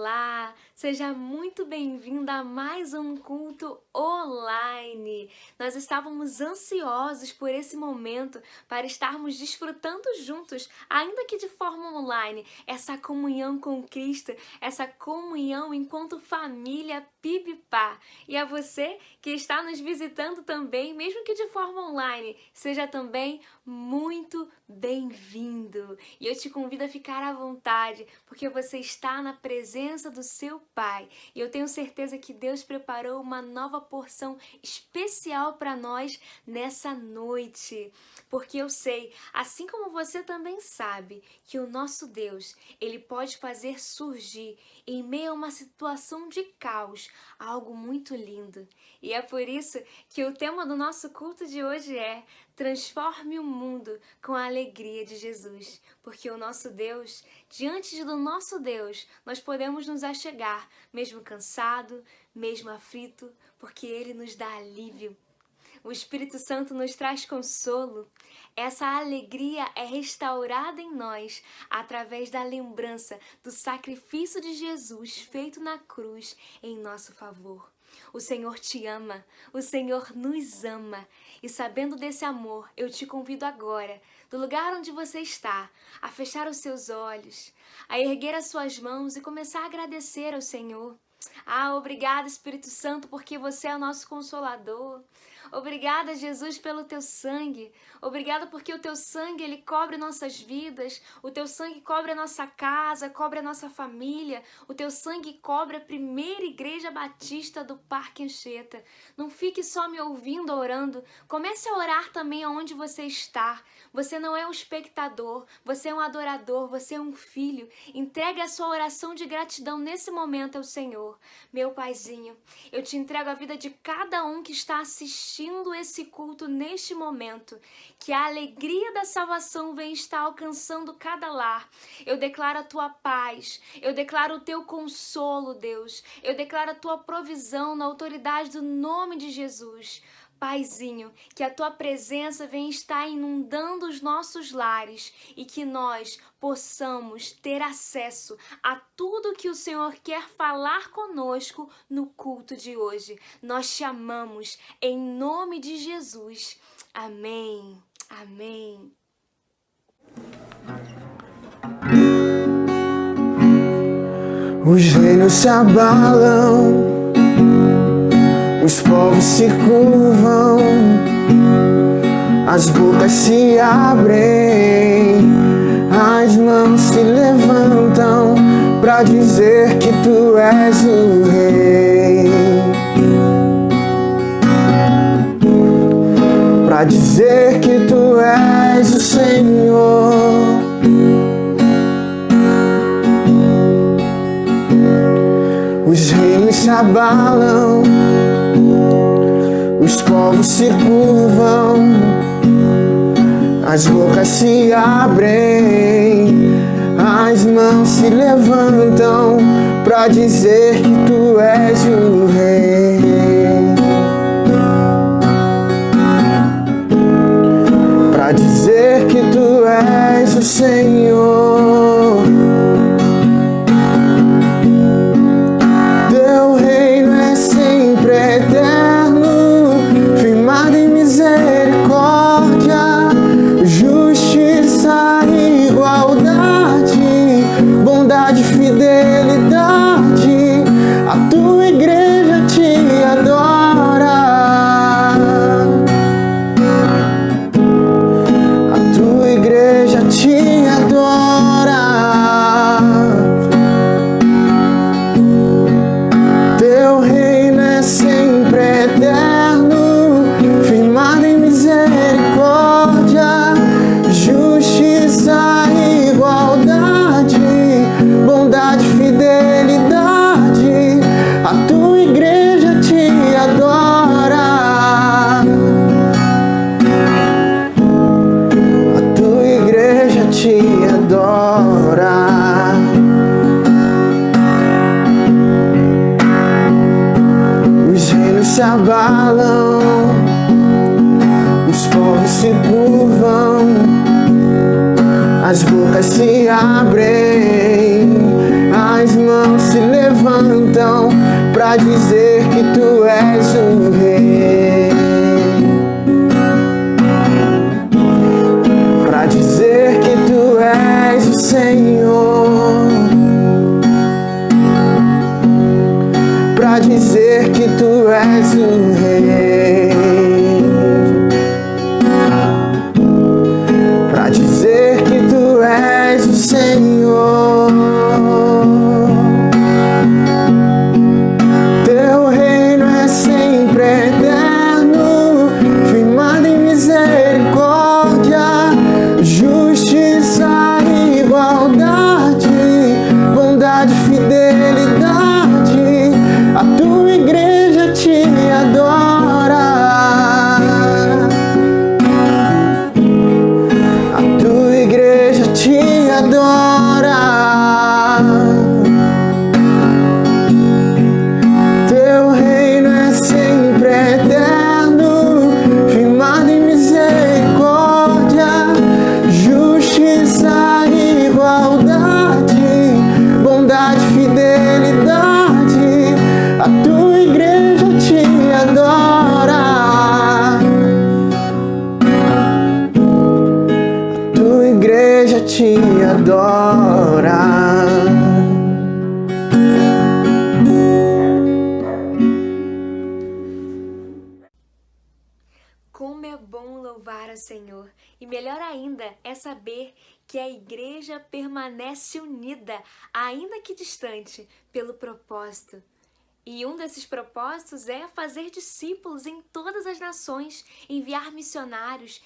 Olá, seja muito bem-vinda a mais um culto online. Nós estávamos ansiosos por esse momento para estarmos desfrutando juntos, ainda que de forma online, essa comunhão com Cristo, essa comunhão enquanto família Pipipá. E a você que está nos visitando também, mesmo que de forma online, seja também muito bem-vindo. E eu te convido a ficar à vontade, porque você está na presença do seu Pai. E eu tenho certeza que Deus preparou uma nova porção especial para nós nessa noite. Porque eu sei, assim como você também sabe, que o nosso Deus, Ele pode fazer surgir em meio a uma situação de caos algo muito lindo. E é por isso que o tema do nosso culto de hoje é: transforme o mundo com a alegria de Jesus. Porque o nosso Deus, diante do nosso Deus, nós podemos nos achegar, mesmo cansado, mesmo aflito, porque Ele nos dá alívio. O Espírito Santo nos traz consolo. Essa alegria é restaurada em nós através da lembrança do sacrifício de Jesus feito na cruz em nosso favor. O Senhor te ama, o Senhor nos ama. E sabendo desse amor, eu te convido agora, do lugar onde você está, a fechar os seus olhos, a erguer as suas mãos e começar a agradecer ao Senhor. Obrigada, Espírito Santo, porque você é o nosso consolador. Obrigada, Jesus, pelo teu sangue. Obrigada porque o teu sangue, ele cobre nossas vidas. O teu sangue cobre a nossa casa, cobre a nossa família. O teu sangue cobre a primeira igreja batista do Parque Anchieta. Não fique só me ouvindo orando. Comece a orar também aonde você está. Você não é um espectador, você é um adorador, você é um filho. Entregue a sua oração de gratidão nesse momento ao Senhor. Meu Paizinho, eu te entrego a vida de cada um que está assistindo esse culto neste momento. Que a alegria da salvação venha estar alcançando cada lar. Eu declaro a tua paz, eu declaro o teu consolo, Deus. Eu declaro a tua provisão na autoridade do nome de Jesus. Paizinho, que a tua presença venha estar inundando os nossos lares e que nós possamos ter acesso a tudo que o Senhor quer falar conosco no culto de hoje. Nós te amamos em nome de Jesus. Amém. Amém. Os reinos se abalam, os povos se curvam, as bocas se abrem, as mãos se levantam pra dizer que tu és o rei, pra dizer que tu és o Senhor. Os reinos se abalam, os povos se curvam, as bocas se abrem, as mãos se levantam pra dizer que tu és o rei, pra dizer que tu és o Senhor. Teu reino é sempre eterno, firmado em misericórdia, justiça e igualdade, bondade e fidelidade. A tua igreja te adora, a tua igreja te adora. Teu reino é sempre eterno, firmado em misericórdia, justiça e igualdade, bondade e fidelidade. A tua igreja te adora, a tua igreja te adora. Os reinos se abalam, os povos se curvam, as bocas se abrem, as mãos se levantam pra dizer que tu és o rei, pra dizer que tu és o Senhor, pra dizer que tu és o rei, pra dizer que tu és o Senhor. Teu reino é sempre eterno, firmado em misericórdia, justiça e igualdade, bondade e fidelidade. A tua igreja te adora, a tua igreja te adora. Teu reino é sempre eterno, firmado em misericórdia, justiça e igualdade, bondade e fidelidade. A tua igreja te adora, a tua igreja te adora. Como é bom louvar ao Senhor, e melhor ainda é saber que a igreja permanece unida, ainda que distante, pelo propósito. E um desses propósitos é fazer discípulos em todas as nações, enviar missionários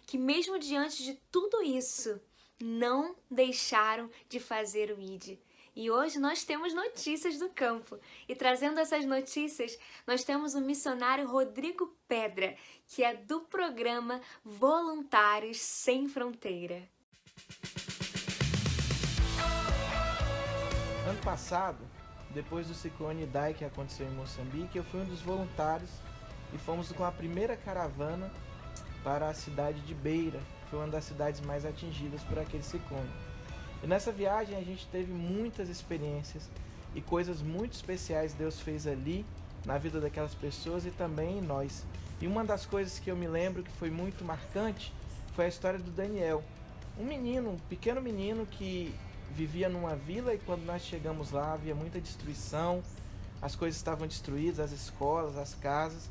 que mesmo diante de tudo isso, não deixaram de fazer o ID. E hoje nós temos notícias do campo. E trazendo essas notícias, nós temos o missionário Rodrigo Pedra, que é do programa Voluntários Sem Fronteira. Ano passado, depois do ciclone Idai que aconteceu em Moçambique, eu fui um dos voluntários e fomos com a primeira caravana para a cidade de Beira, que foi uma das cidades mais atingidas por aquele ciclone. E nessa viagem a gente teve muitas experiências e coisas muito especiais Deus fez ali na vida daquelas pessoas e também em nós. E uma das coisas que eu me lembro que foi muito marcante foi a história do Daniel, um pequeno menino que vivia numa vila, e quando nós chegamos lá havia muita destruição, as coisas estavam destruídas, as escolas, as casas.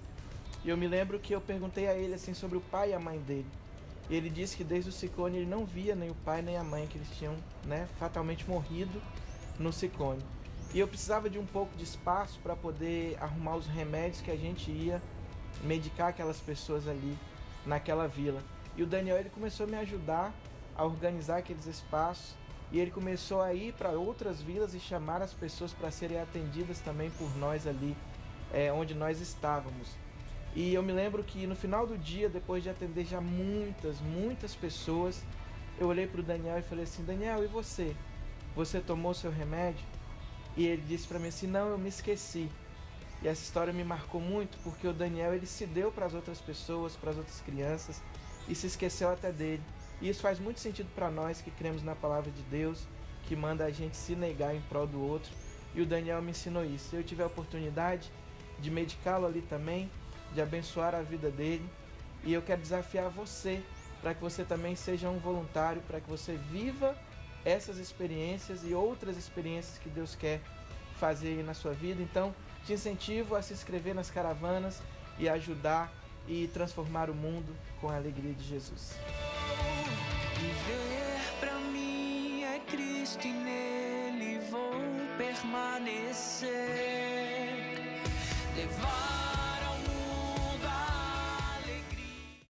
E eu me lembro que eu perguntei a ele assim sobre o pai e a mãe dele. E ele disse que desde o ciclone ele não via nem o pai nem a mãe, que eles tinham, fatalmente morrido no ciclone. E eu precisava de um pouco de espaço para poder arrumar os remédios que a gente ia medicar aquelas pessoas ali naquela vila. E o Daniel, ele começou a me ajudar a organizar aqueles espaços, e ele começou a ir para outras vilas e chamar as pessoas para serem atendidas também por nós ali, onde nós estávamos. E eu me lembro que no final do dia, depois de atender já muitas pessoas, eu olhei para o Daniel e falei assim: Daniel, e você? Você tomou seu remédio? E ele disse para mim assim: não, eu me esqueci. E essa história me marcou muito, porque o Daniel, ele se deu para as outras pessoas, para as outras crianças, e se esqueceu até dele. E isso faz muito sentido para nós que cremos na palavra de Deus, que manda a gente se negar em prol do outro. E o Daniel me ensinou isso. Se eu tiver a oportunidade de medicá-lo ali também, de abençoar a vida dele, e eu quero desafiar você, para que você também seja um voluntário, para que você viva essas experiências e outras experiências que Deus quer fazer aí na sua vida. Então, te incentivo a se inscrever nas caravanas e ajudar e transformar o mundo com a alegria de Jesus. Viver pra mim é Cristo e nele vou permanecer. Levar ao mundo a alegria.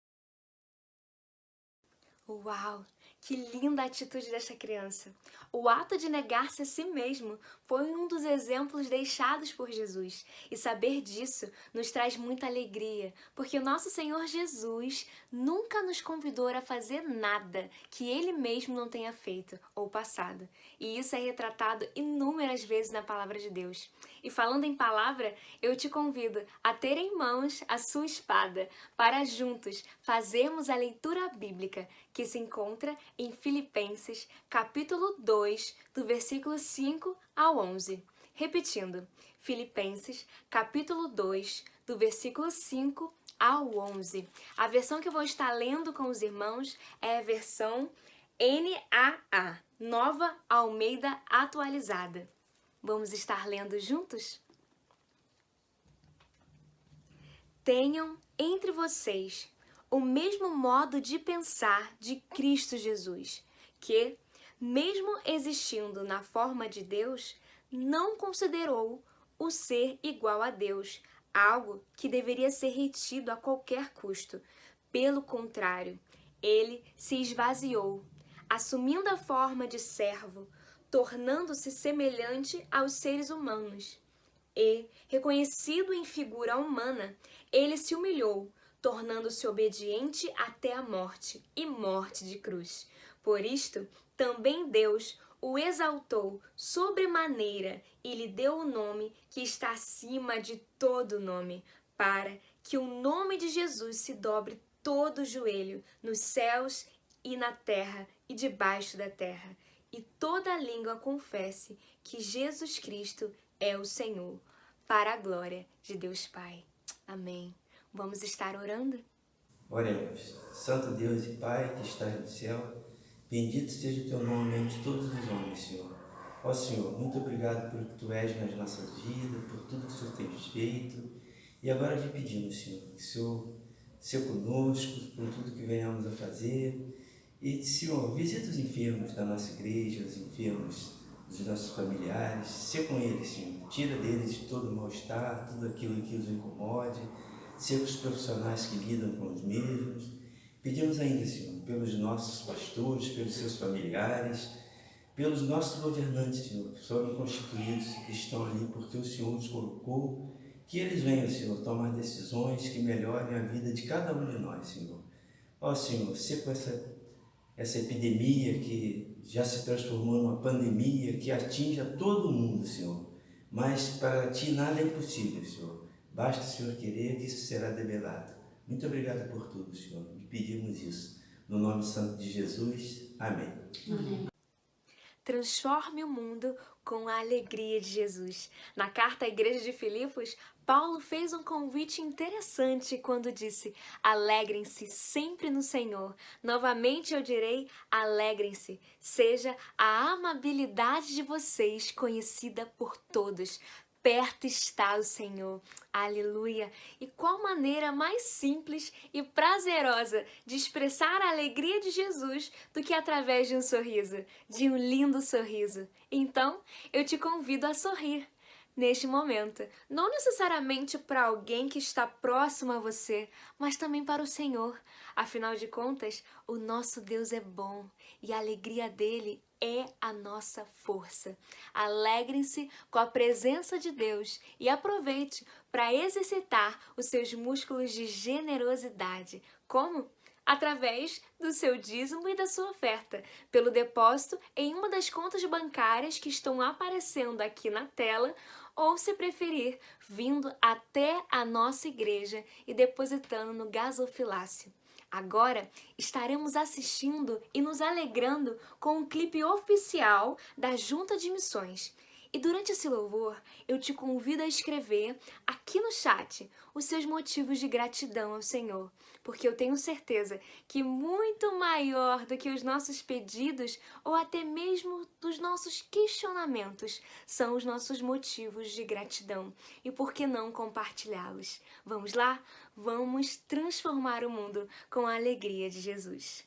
Uau! Que linda a atitude desta criança! O ato de negar-se a si mesmo foi um dos exemplos deixados por Jesus. E saber disso nos traz muita alegria, porque o nosso Senhor Jesus nunca nos convidou a fazer nada que Ele mesmo não tenha feito ou passado. E isso é retratado inúmeras vezes na Palavra de Deus. E falando em palavra, eu te convido a ter em mãos a sua espada, para juntos fazermos a leitura bíblica que se encontra em Filipenses, capítulo 2, do versículo 5 ao 11. Repetindo, Filipenses, capítulo 2, do versículo 5 ao 11. A versão que eu vou estar lendo com os irmãos é a versão NAA, Nova Almeida Atualizada. Vamos estar lendo juntos? Tenham entre vocês o mesmo modo de pensar de Cristo Jesus, que, mesmo existindo na forma de Deus, não considerou o ser igual a Deus, algo que deveria ser retido a qualquer custo. Pelo contrário, ele se esvaziou, assumindo a forma de servo, tornando-se semelhante aos seres humanos. E, reconhecido em figura humana, ele se humilhou, tornando-se obediente até a morte, e morte de cruz. Por isto, também Deus o exaltou sobremaneira e lhe deu o nome que está acima de todo nome, para que o nome de Jesus se dobre todo o joelho, nos céus e na terra e debaixo da terra, e toda língua confesse que Jesus Cristo é o Senhor, para a glória de Deus Pai. Amém. Vamos estar orando? Oremos. Santo Deus e Pai que estás no céu, bendito seja o teu nome entre todos os homens, Senhor. Ó Senhor, muito obrigado pelo que tu és nas nossas vidas, por tudo que o Senhor tem feito. E agora lhe pedimos, Senhor, que o Senhor seja conosco, por tudo que venhamos a fazer. E, Senhor, visita os enfermos da nossa igreja, os enfermos dos nossos familiares. Seja com eles, Senhor. Tira deles de todo o mal-estar, tudo aquilo que os incomode. Seja com os profissionais que lidam com os mesmos. Pedimos ainda, Senhor, pelos nossos pastores, pelos seus familiares, pelos nossos governantes, Senhor, que foram constituídos, que estão ali porque o Senhor os colocou, que eles venham, Senhor, tomar decisões que melhorem a vida de cada um de nós, Senhor. Ó Senhor, se com essa epidemia que já se transformou numa pandemia, que atinge a todo mundo, Senhor, mas para Ti nada é impossível, Senhor. Basta o Senhor querer que isso será debelado. Muito obrigado por tudo, Senhor. E pedimos isso. No nome santo de Jesus. Amém. Amém. Transforme o mundo com a alegria de Jesus. Na carta à igreja de Filipos, Paulo fez um convite interessante quando disse: alegrem-se sempre no Senhor. Novamente eu direi: alegrem-se. Seja a amabilidade de vocês conhecida por todos. Perto está o Senhor. Aleluia! E qual maneira mais simples e prazerosa de expressar a alegria de Jesus do que através de um sorriso, de um lindo sorriso. Então, eu te convido a sorrir neste momento, não necessariamente para alguém que está próximo a você, mas também para o Senhor. Afinal de contas, o nosso Deus é bom e a alegria dele é a nossa força. Alegrem-se com a presença de Deus e aproveite para exercitar os seus músculos de generosidade. Como? Através do seu dízimo e da sua oferta, pelo depósito em uma das contas bancárias que estão aparecendo aqui na tela, ou, se preferir, vindo até a nossa igreja e depositando no gasofilácio. Agora estaremos assistindo e nos alegrando com um clipe oficial da Junta de Missões. E durante esse louvor, eu te convido a escrever aqui no chat os seus motivos de gratidão ao Senhor, porque eu tenho certeza que muito maior do que os nossos pedidos ou até mesmo dos nossos questionamentos são os nossos motivos de gratidão. E por que não compartilhá-los? Vamos lá? Vamos transformar o mundo com a alegria de Jesus.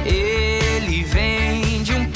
Ele vem de um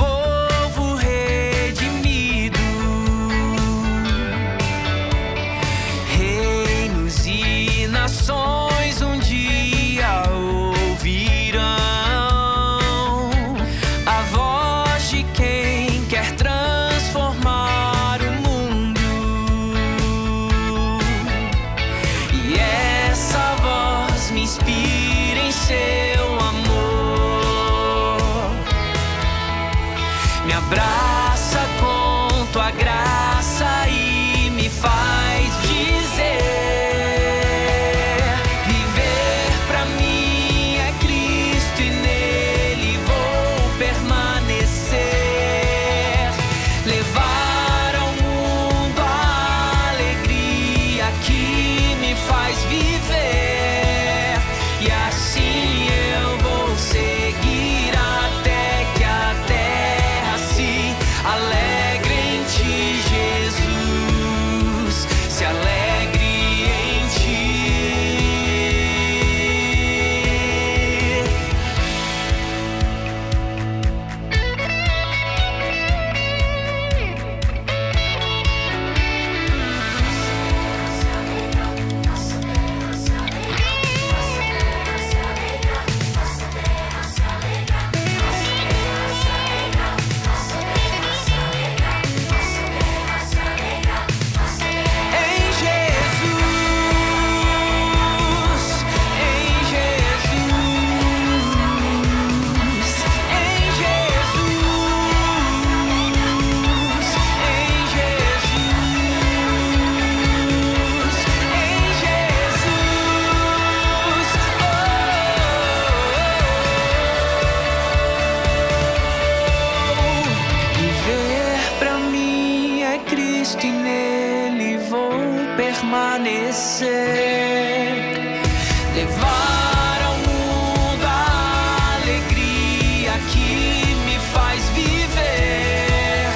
levar ao mundo a alegria que me faz viver.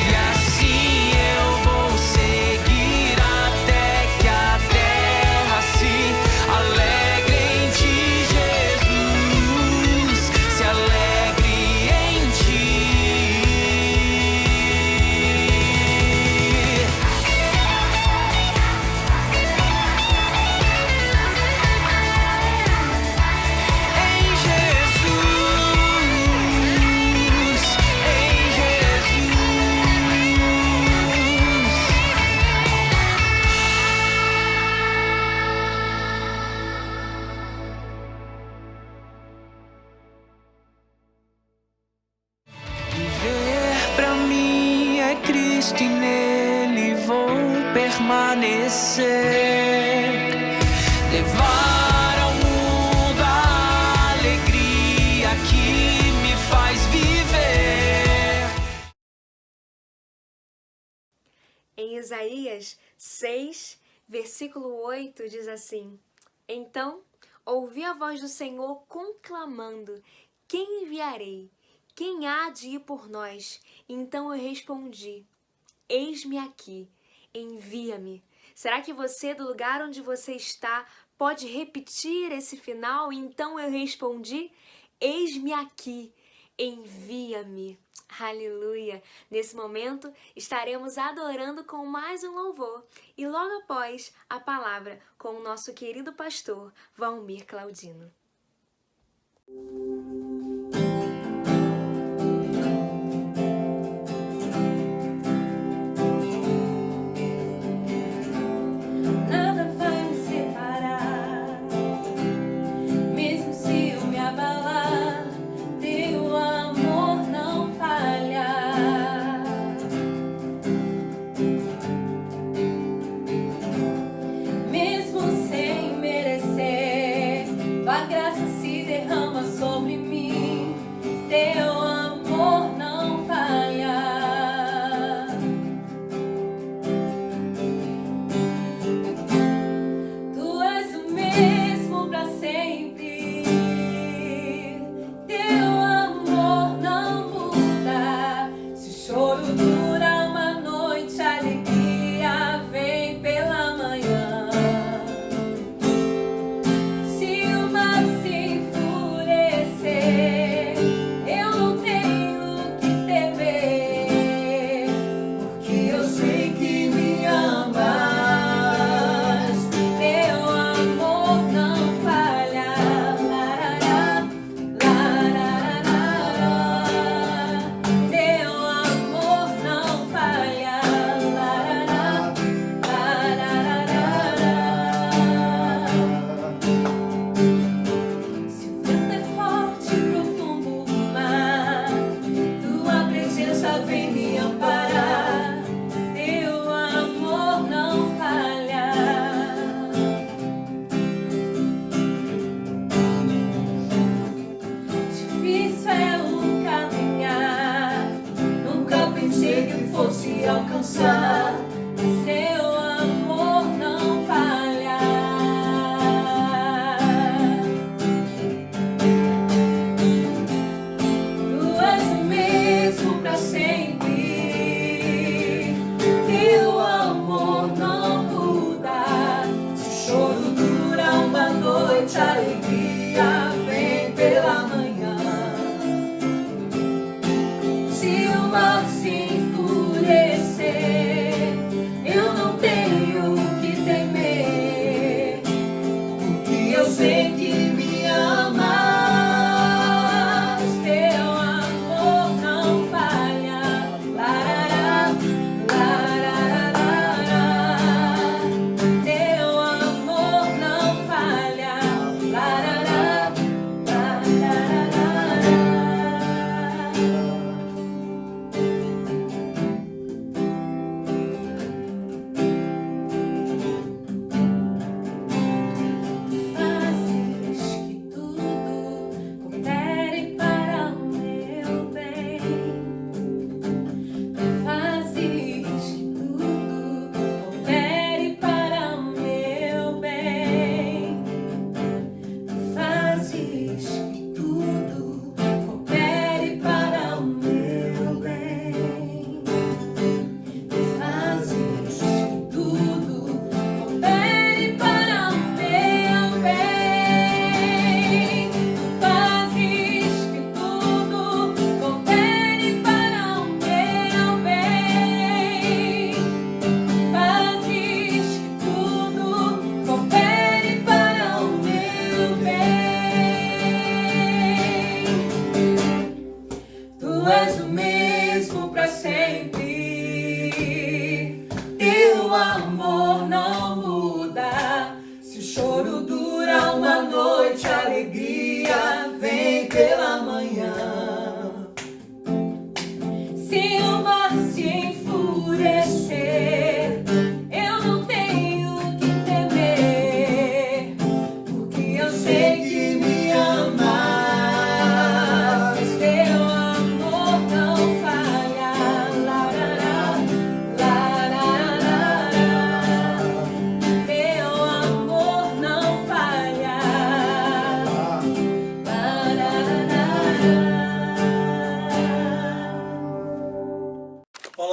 E assim eu vou seguir até que a terra se alegre em ti, Jesus, se alegre em ti. Em Jesus, em Jesus. Viver pra mim é Cristo e nele vou permanecer. Levar ao mundo a alegria que me faz viver. Em Isaías 6, versículo 8, diz assim: Então ouvi a voz do Senhor conclamando: Quem enviarei? Quem há de ir por nós? Então eu respondi: Eis-me aqui, envia-me. Será que você, do lugar onde você está, pode repetir esse final? Então eu respondi: Eis-me aqui, envia-me. Aleluia! Nesse momento estaremos adorando com mais um louvor e logo após a palavra com o nosso querido pastor Valmir Claudino. Nada vai me separar, mesmo se eu me abalar, teu amor não falha. Mesmo sem merecer, tua graça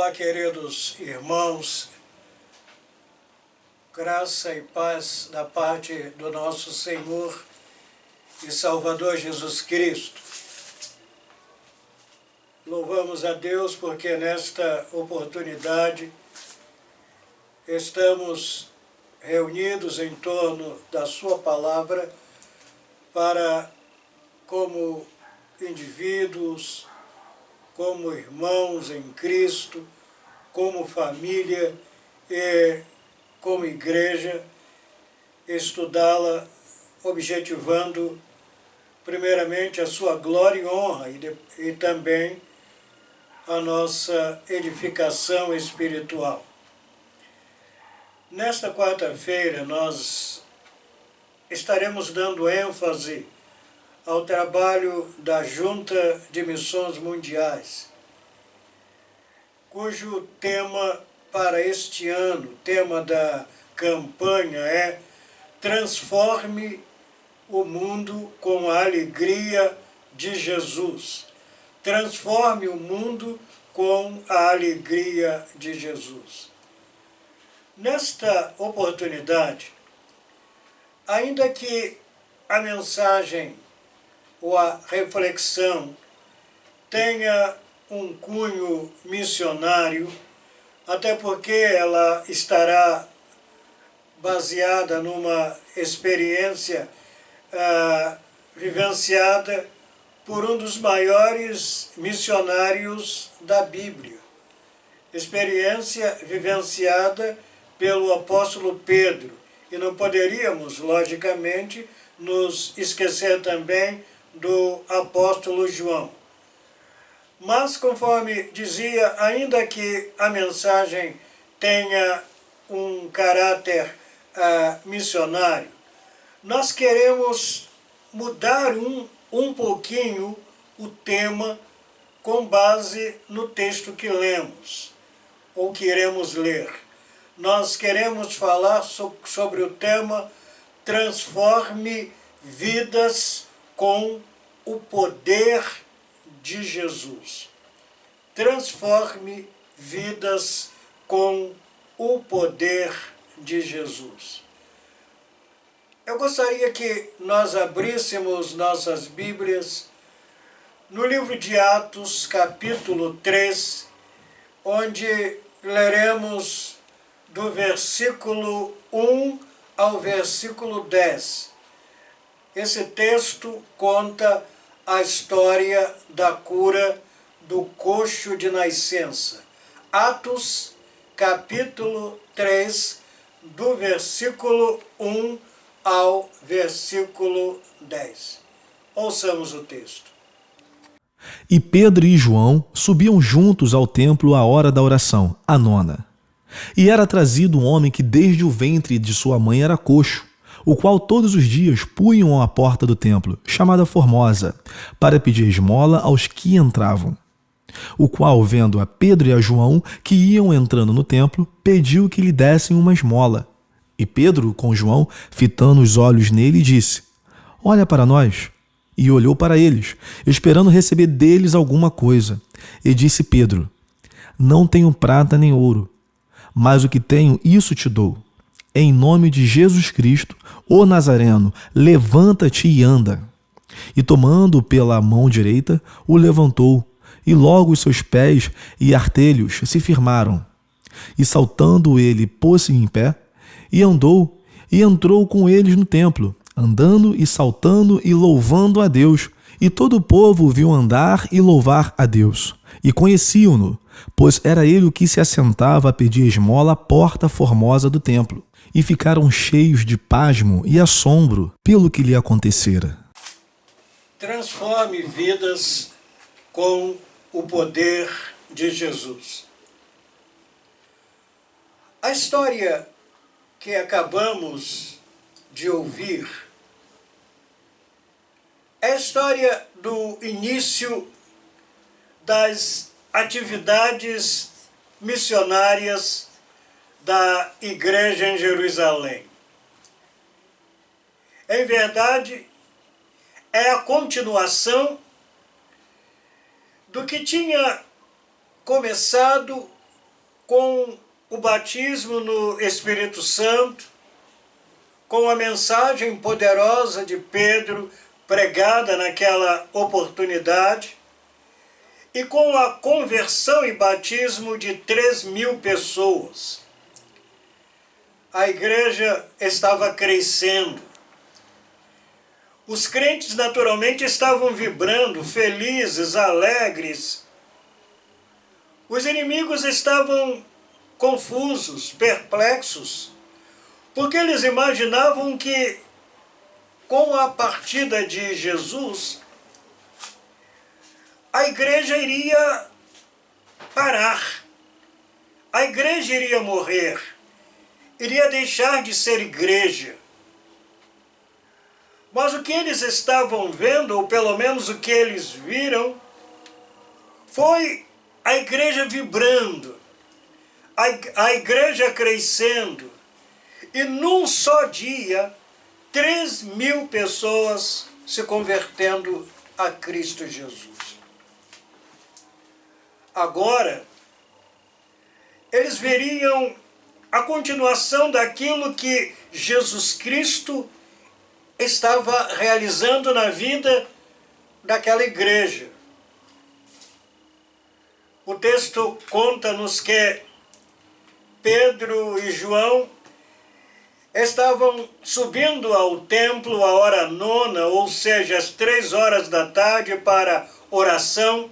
Olá, queridos irmãos, graça e paz da parte do nosso Senhor e Salvador Jesus Cristo. Louvamos a Deus porque nesta oportunidade estamos reunidos em torno da sua palavra para, como indivíduos, como irmãos em Cristo, como família e como igreja, estudá-la objetivando primeiramente a sua glória e honra e também a nossa edificação espiritual. Nesta quarta-feira nós estaremos dando ênfase ao trabalho da Junta de Missões Mundiais, cujo tema para este ano, tema da campanha é Transforme o Mundo com a Alegria de Jesus. Transforme o mundo com a alegria de Jesus. Nesta oportunidade, ainda que a mensagem ou a reflexão tenha um cunho missionário, até porque ela estará baseada numa experiência vivenciada por um dos maiores missionários da Bíblia. Experiência vivenciada pelo apóstolo Pedro. E não poderíamos, logicamente, nos esquecer também do apóstolo João. Mas, conforme dizia, ainda que a mensagem tenha um caráter missionário, nós queremos mudar um pouquinho o tema com base no texto que lemos, ou que iremos ler. Nós queremos falar sobre o tema Transforme vidas com o poder de Jesus. Transforme vidas com o poder de Jesus. Eu gostaria que nós abríssemos nossas Bíblias no livro de Atos, capítulo 3, onde leremos do versículo 1 ao versículo 10. Esse texto conta a história da cura do coxo de nascença. Atos, capítulo 3, do versículo 1 ao versículo 10. Ouçamos o texto. E Pedro e João subiam juntos ao templo à hora da oração, a nona. E era trazido um homem que desde o ventre de sua mãe era coxo, o qual todos os dias punham à porta do templo, chamada Formosa, para pedir esmola aos que entravam. O qual, vendo a Pedro e a João, que iam entrando no templo, pediu que lhe dessem uma esmola. E Pedro, com João, fitando os olhos nele, disse: Olha para nós. E olhou para eles, esperando receber deles alguma coisa. E disse Pedro: Não tenho prata nem ouro, mas o que tenho, isso te dou. Em nome de Jesus Cristo, o Nazareno, levanta-te e anda. E tomando-o pela mão direita, o levantou, e logo os seus pés e artelhos se firmaram. E saltando ele, pôs-se em pé, e andou, e entrou com eles no templo, andando e saltando e louvando a Deus. E todo o povo o viu andar e louvar a Deus. E conheciam-no, pois era ele o que se assentava a pedir esmola à porta formosa do templo. E ficaram cheios de pasmo e assombro pelo que lhe acontecera. Transforme vidas com o poder de Jesus. A história que acabamos de ouvir é a história do início das atividades missionárias da igreja em Jerusalém. Em verdade, é a continuação do que tinha começado com o batismo no Espírito Santo, com a mensagem poderosa de Pedro pregada naquela oportunidade, e com a conversão e batismo de 3.000 pessoas. A igreja estava crescendo. Os crentes naturalmente estavam vibrando, felizes, alegres. Os inimigos estavam confusos, perplexos, porque eles imaginavam que com a partida de Jesus, a igreja iria parar, a igreja iria morrer, iria deixar de ser igreja. Mas o que eles estavam vendo, ou pelo menos o que eles viram, foi a igreja vibrando, a igreja crescendo, e num só dia, 3.000 pessoas se convertendo a Cristo Jesus. Agora, eles veriam a continuação daquilo que Jesus Cristo estava realizando na vida daquela igreja. O texto conta-nos que Pedro e João estavam subindo ao templo à hora nona, ou seja, às 3 horas da tarde, para oração.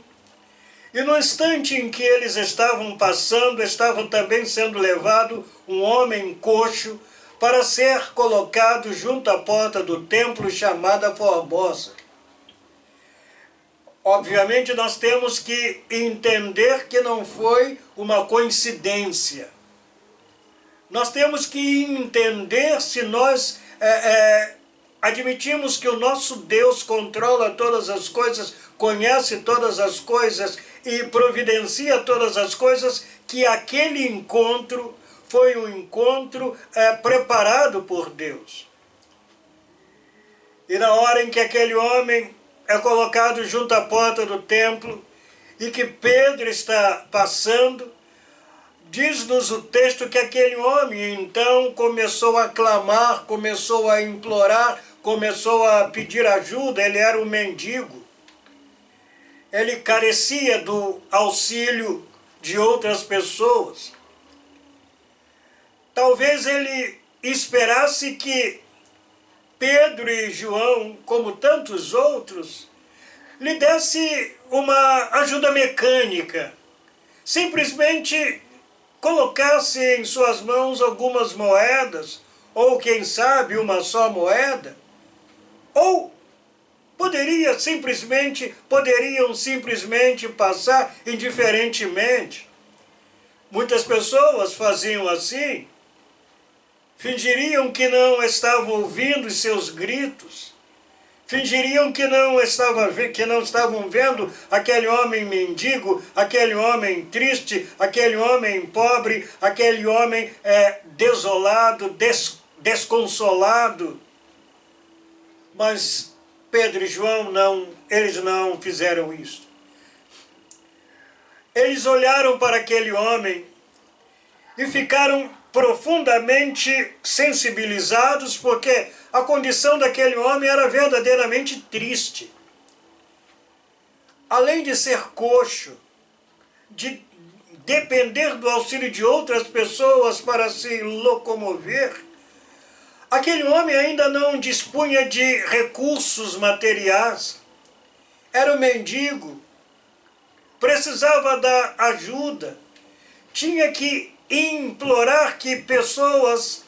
E no instante em que eles estavam passando, estavam também sendo levado um homem coxo para ser colocado junto à porta do templo chamada Formosa. Obviamente nós temos que entender que não foi uma coincidência. Nós temos que entender, se nós admitimos que o nosso Deus controla todas as coisas, conhece todas as coisas e providencia todas as coisas, que aquele encontro foi um encontro preparado por Deus. E na hora em que aquele homem é colocado junto à porta do templo e que Pedro está passando, diz-nos o texto que aquele homem então começou a clamar, começou a implorar, começou a pedir ajuda. Ele era um mendigo. Ele carecia do auxílio de outras pessoas. Talvez ele esperasse que Pedro e João, como tantos outros, lhe desse uma ajuda mecânica, simplesmente colocasse em suas mãos algumas moedas, ou quem sabe uma só moeda, ou poderiam simplesmente passar indiferentemente. Muitas pessoas faziam assim, fingiriam que não estavam ouvindo os seus gritos, fingiriam que não estavam vendo aquele homem mendigo, aquele homem triste, aquele homem pobre, aquele homem desolado, desconsolado. Mas Pedro e João eles não fizeram isso. Eles olharam para aquele homem e ficaram profundamente sensibilizados, porque a condição daquele homem era verdadeiramente triste. Além de ser coxo, de depender do auxílio de outras pessoas para se locomover, aquele homem ainda não dispunha de recursos materiais. Era um mendigo, precisava da ajuda, tinha que implorar que pessoas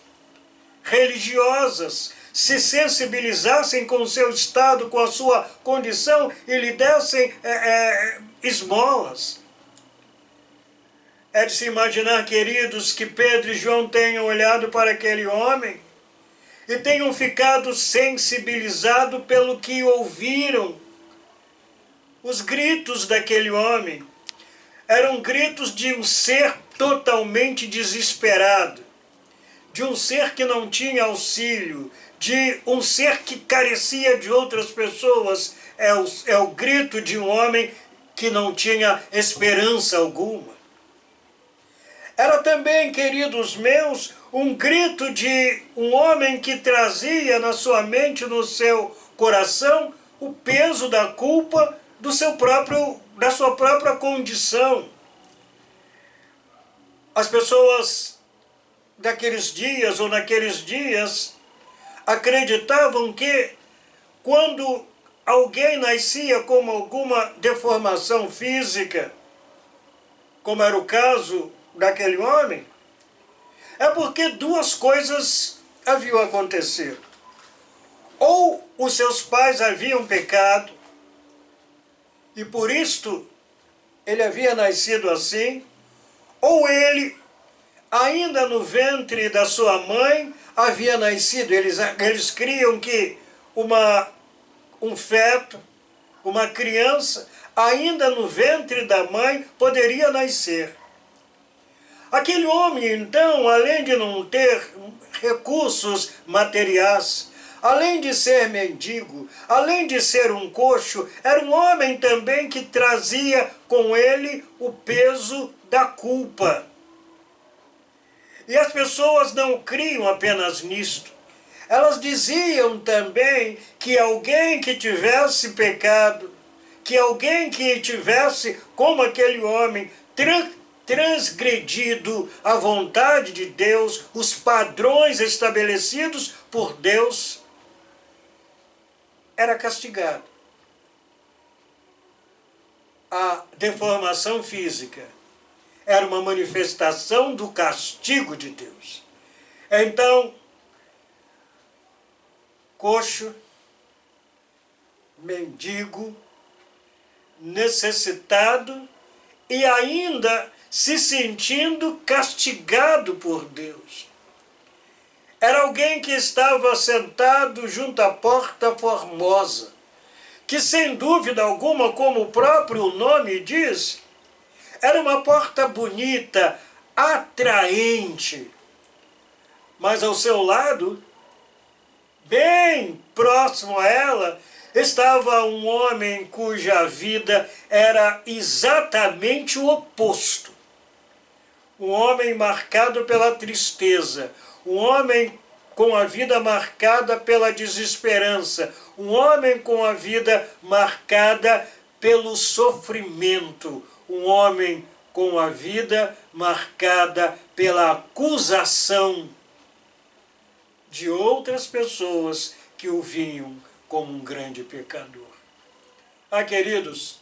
religiosas se sensibilizassem com o seu estado, com a sua condição e lhe dessem esmolas. É de se imaginar, queridos, que Pedro e João tenham olhado para aquele homem e tenham ficado sensibilizados pelo que ouviram. Os gritos daquele homem eram gritos de um ser totalmente desesperado, de um ser que não tinha auxílio, de um ser que carecia de outras pessoas. É o grito de um homem que não tinha esperança alguma. Era também, queridos meus, um grito de um homem que trazia na sua mente, no seu coração, o peso da culpa da sua própria condição. As pessoas daqueles dias ou naqueles dias acreditavam que quando alguém nascia com alguma deformação física, como era o caso daquele homem, é porque duas coisas haviam acontecido. Ou os seus pais haviam pecado, e por isto ele havia nascido assim, ou ele, ainda no ventre da sua mãe, havia nascido. Eles criam que um feto, uma criança, ainda no ventre da mãe, poderia nascer. Aquele homem, então, além de não ter recursos materiais, além de ser mendigo, além de ser um coxo, era um homem também que trazia com ele o peso da culpa. E as pessoas não criam apenas nisto. Elas diziam também que alguém que tivesse pecado, que alguém que tivesse, como aquele homem, transgredido a vontade de Deus, os padrões estabelecidos por Deus, era castigado. A deformação física era uma manifestação do castigo de Deus. Então, coxo, mendigo, necessitado e ainda se sentindo castigado por Deus. Era alguém que estava sentado junto à porta formosa, que sem dúvida alguma, como o próprio nome diz, era uma porta bonita, atraente. Mas ao seu lado, bem próximo a ela, estava um homem cuja vida era exatamente o oposto. Um homem marcado pela tristeza, um homem com a vida marcada pela desesperança, um homem com a vida marcada pelo sofrimento, um homem com a vida marcada pela acusação de outras pessoas que o viam como um grande pecador. Ah, queridos,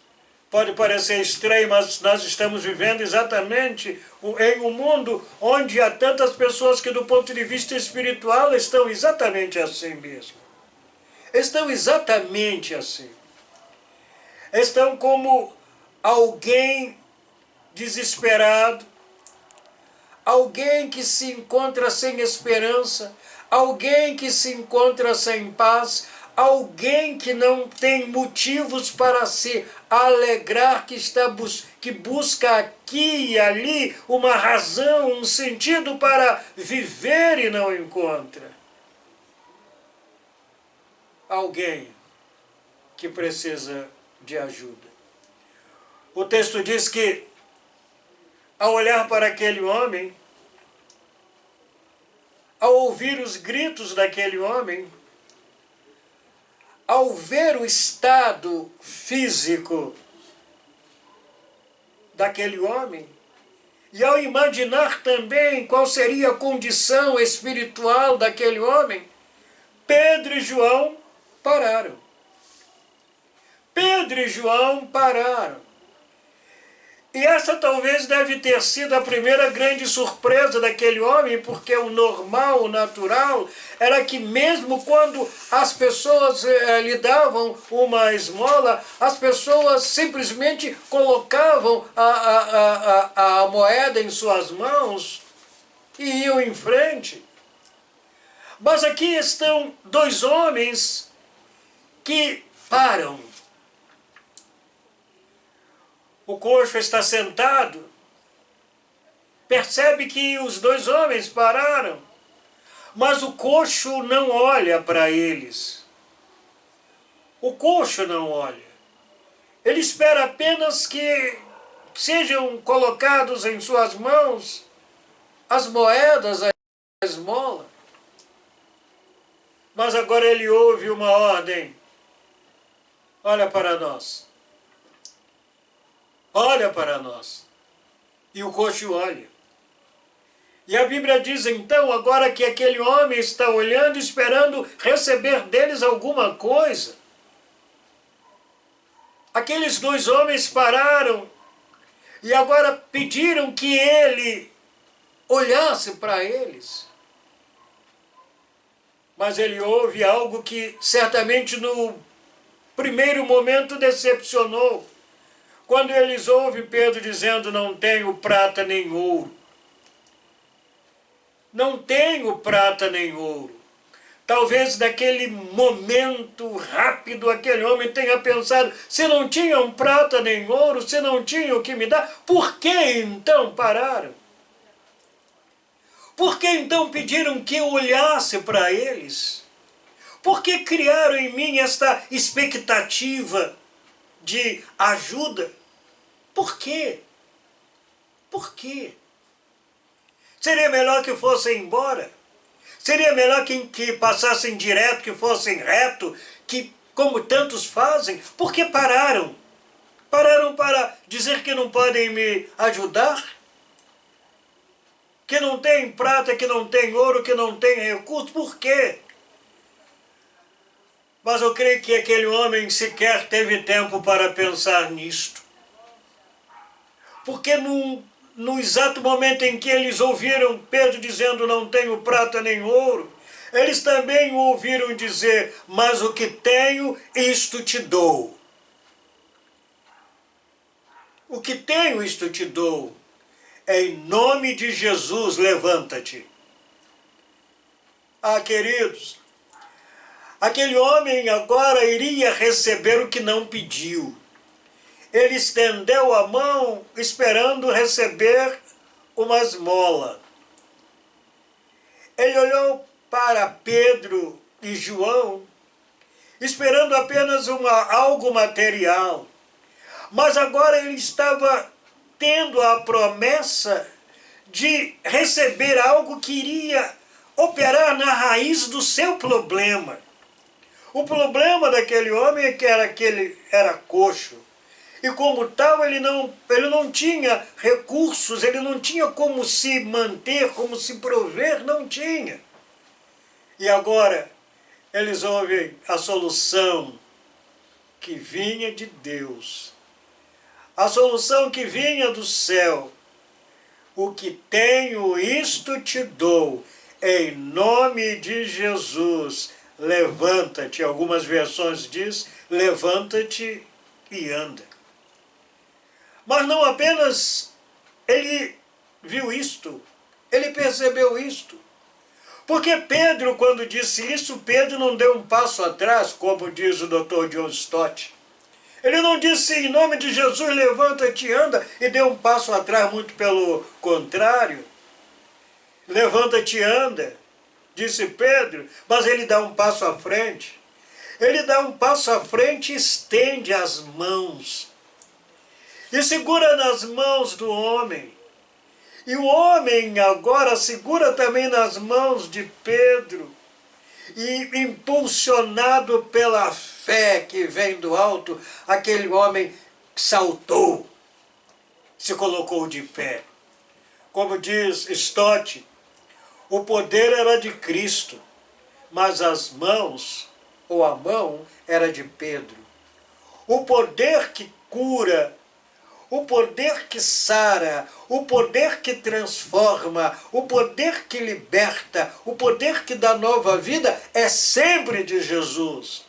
pode parecer estranho, mas nós estamos vivendo exatamente em um mundo onde há tantas pessoas que, do ponto de vista espiritual, estão exatamente assim mesmo. Estão exatamente assim. Estão como alguém desesperado, alguém que se encontra sem esperança, alguém que se encontra sem paz, alguém que não tem motivos para se alegrar, que busca aqui e ali uma razão, um sentido para viver e não encontra. Alguém que precisa de ajuda. O texto diz que, ao olhar para aquele homem, ao ouvir os gritos daquele homem, ao ver o estado físico daquele homem, e ao imaginar também qual seria a condição espiritual daquele homem, Pedro e João pararam. Pedro e João pararam. E essa talvez deve ter sido a primeira grande surpresa daquele homem, porque o normal, o natural, era que mesmo quando as pessoas lhe davam uma esmola, as pessoas simplesmente colocavam a moeda em suas mãos e iam em frente. Mas aqui estão dois homens que param. O coxo está sentado, percebe que os dois homens pararam, mas o coxo não olha para eles. O coxo não olha. Ele espera apenas que sejam colocados em suas mãos as moedas, a esmola. Mas agora ele ouve uma ordem. Olha para nós. Olha para nós. E o coxo olha. E a Bíblia diz então, agora que aquele homem está olhando, esperando receber deles alguma coisa. Aqueles dois homens pararam e agora pediram que ele olhasse para eles. Mas ele ouve algo que certamente no primeiro momento decepcionou. Quando eles ouvem Pedro dizendo, não tenho prata nem ouro. Não tenho prata nem ouro. Talvez naquele momento rápido aquele homem tenha pensado, se não tinham prata nem ouro, se não tinham o que me dar, por que então pararam? Por que então pediram que eu olhasse para eles? Por que criaram em mim esta expectativa de ajuda? Por quê? Por quê? Seria melhor que fossem embora? Seria melhor que passassem direto, que fossem reto, que como tantos fazem? Por que pararam? Pararam para dizer que não podem me ajudar? Que não tem prata, que não tem ouro, que não tem recursos? Por quê? Mas eu creio que aquele homem sequer teve tempo para pensar nisto. Porque no exato momento em que eles ouviram Pedro dizendo não tenho prata nem ouro, eles também o ouviram dizer, mas o que tenho, isto te dou. O que tenho, isto te dou. Em nome de Jesus, levanta-te. Ah, queridos, aquele homem agora iria receber o que não pediu. Ele estendeu a mão esperando receber uma esmola. Ele olhou para Pedro e João, esperando apenas algo material. Mas agora ele estava tendo a promessa de receber algo que iria operar na raiz do seu problema. O problema daquele homem é que ele era coxo. E como tal, ele não tinha recursos, ele não tinha como se manter, como se prover, não tinha. E agora, eles ouvem a solução que vinha de Deus. A solução que vinha do céu. O que tenho, isto te dou. Em nome de Jesus, levanta-te. Algumas versões diz, levanta-te e anda. Mas não apenas ele viu isto, ele percebeu isto. Porque Pedro, quando disse isso, Pedro não deu um passo atrás, como diz o Dr. John Stott. Ele não disse, em nome de Jesus, levanta-te e anda, e deu um passo atrás, muito pelo contrário. Levanta-te e anda, disse Pedro, mas ele dá um passo à frente. Ele dá um passo à frente e estende as mãos. E segura nas mãos do homem. E o homem agora segura também nas mãos de Pedro. E impulsionado pela fé que vem do alto, aquele homem saltou, se colocou de pé. Como diz Stott, o poder era de Cristo, mas as mãos, ou a mão, era de Pedro. O poder que cura, o poder que sara, o poder que transforma, o poder que liberta, o poder que dá nova vida é sempre de Jesus.